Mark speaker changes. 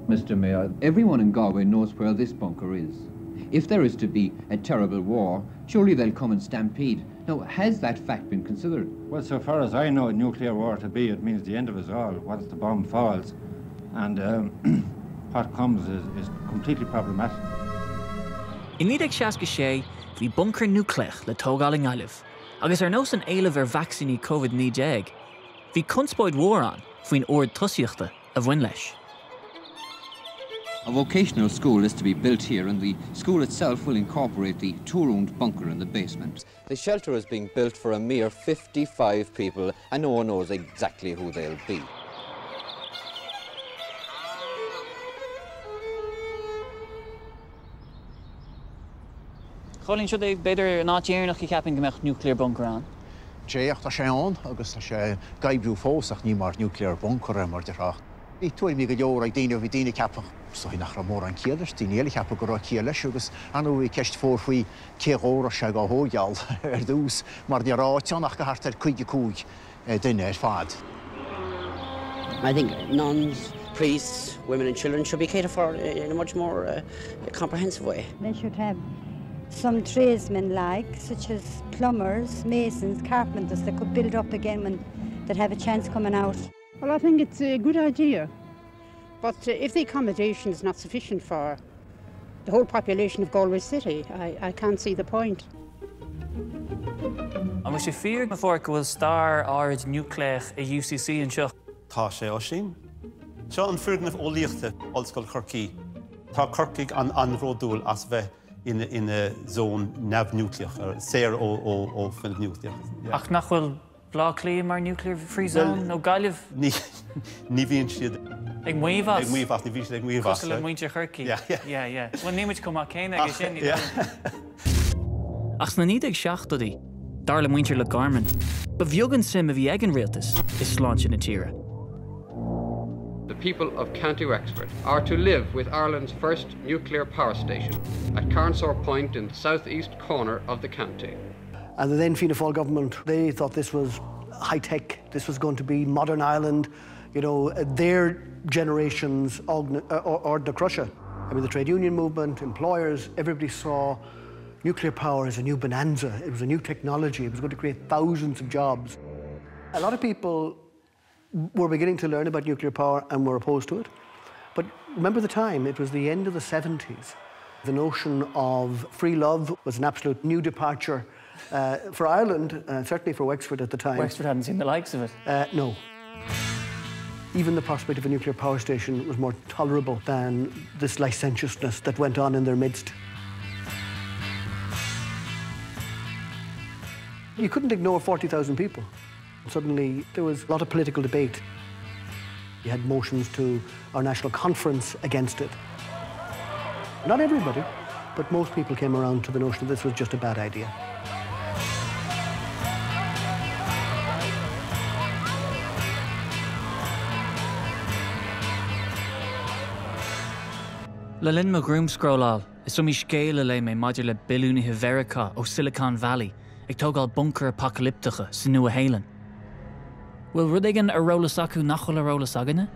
Speaker 1: Mr. Mayor, everyone in Galway knows where this bunker is. If there is to be a terrible war, surely they'll come and stampede. Now, has that fact been considered?
Speaker 2: Well, so far as I know, a nuclear war to be, it means the end of us all, once the bomb falls. And what comes is completely problematic.
Speaker 3: In 1966, bhí bunker núcleach le tógáil in Gaillimh, agus nos an éileamh vaccine COVID-19. Bhí conspóid mhór an faoin ord tusaíochta a bhain leis.
Speaker 1: A vocational school is to be built here, and the school itself will incorporate the two-roomed bunker in the basement.
Speaker 4: The shelter is being built for a mere 55 people, and no one knows exactly who they'll be.
Speaker 3: Colin, should they better not yearnach I capping gemach nuclear bunker an?
Speaker 5: Tréach tá sé an, agus tá sé gaibbrú fósach ní mar nuclear bunker mar deach. Ní tuaim mí go leor ag daine bhí daine capach, so hí nach ra mór an céiles, daine éile capach go rá céiles, agus anú bhí ceist fór faoi céóra se go hógeall dús, mar de rá teannach go hart chuige cúig duine fad.
Speaker 6: I think nuns, priests, women and children should be catered for in a much more comprehensive way.
Speaker 7: They should have some tradesmen such as plumbers, masons, carpenters that could build up again when that have a chance coming out.
Speaker 8: Well, I think it's a good idea. But if the accommodation is not sufficient for the whole population of Galway City, I can't see the point.
Speaker 3: And we should fear before it will star orange nuclear a UCC in Seo.
Speaker 9: Tá sé ó sin. Seo an fuirgnamh ó líochta Ollscoil Corcaigh. Tá Corcaigh an anródúil as bheith in a zone nav nucleach, or séir ó fin nucleach.
Speaker 3: Ach nach bhfuil blá clí mar nuclear free zone nó Gaillimh?
Speaker 9: Ní bhíonn siad.
Speaker 3: Ag muomhas?
Speaker 9: Ag muomhas, ní bhíonn siad ag muomhas.
Speaker 3: Costal le muinte Corcaigh? Yeah. Well, nímuid cumach céine ag sin. Ach sna níd ag seachtaí, dar le muintear le Garman. Ba bheogann sim a bhí ag an rialtas is sláinte na tíre.
Speaker 10: The people of County Wexford are to live with Ireland's first nuclear power station at Carnsore Point in the southeast corner of the county.
Speaker 11: And the then Fianna Fáil government, they thought this was high-tech, this was going to be modern Ireland, you know, their generation's Ard na Crusha. I mean, the trade union movement, employers, everybody saw nuclear power as a new bonanza. It was a new technology. It was going to create thousands of jobs. A lot of people were beginning to learn about nuclear power and were opposed to it. But remember the time, it was the end of the 70s. The notion of free love was an absolute new departure for Ireland, certainly for Wexford at the time.
Speaker 3: Wexford hadn't seen the likes of it.
Speaker 11: No. Even the prospect of a nuclear power station was more tolerable than this licentiousness that went on in their midst. You couldn't ignore 40,000 people. Suddenly, there was a lot of political debate. You had motions to our national conference against it. Not everybody, but most people came around to the notion that this was just a bad idea.
Speaker 3: Le linn mo groom scrollal, is sumi scéile le mé maidir le bilúnithe Verica ó Silicon Valley, ag tógáil bunker apocalypticha sa nua héileán. Will rud éigean ar rólas acu nach chfuil ar rólas aganna?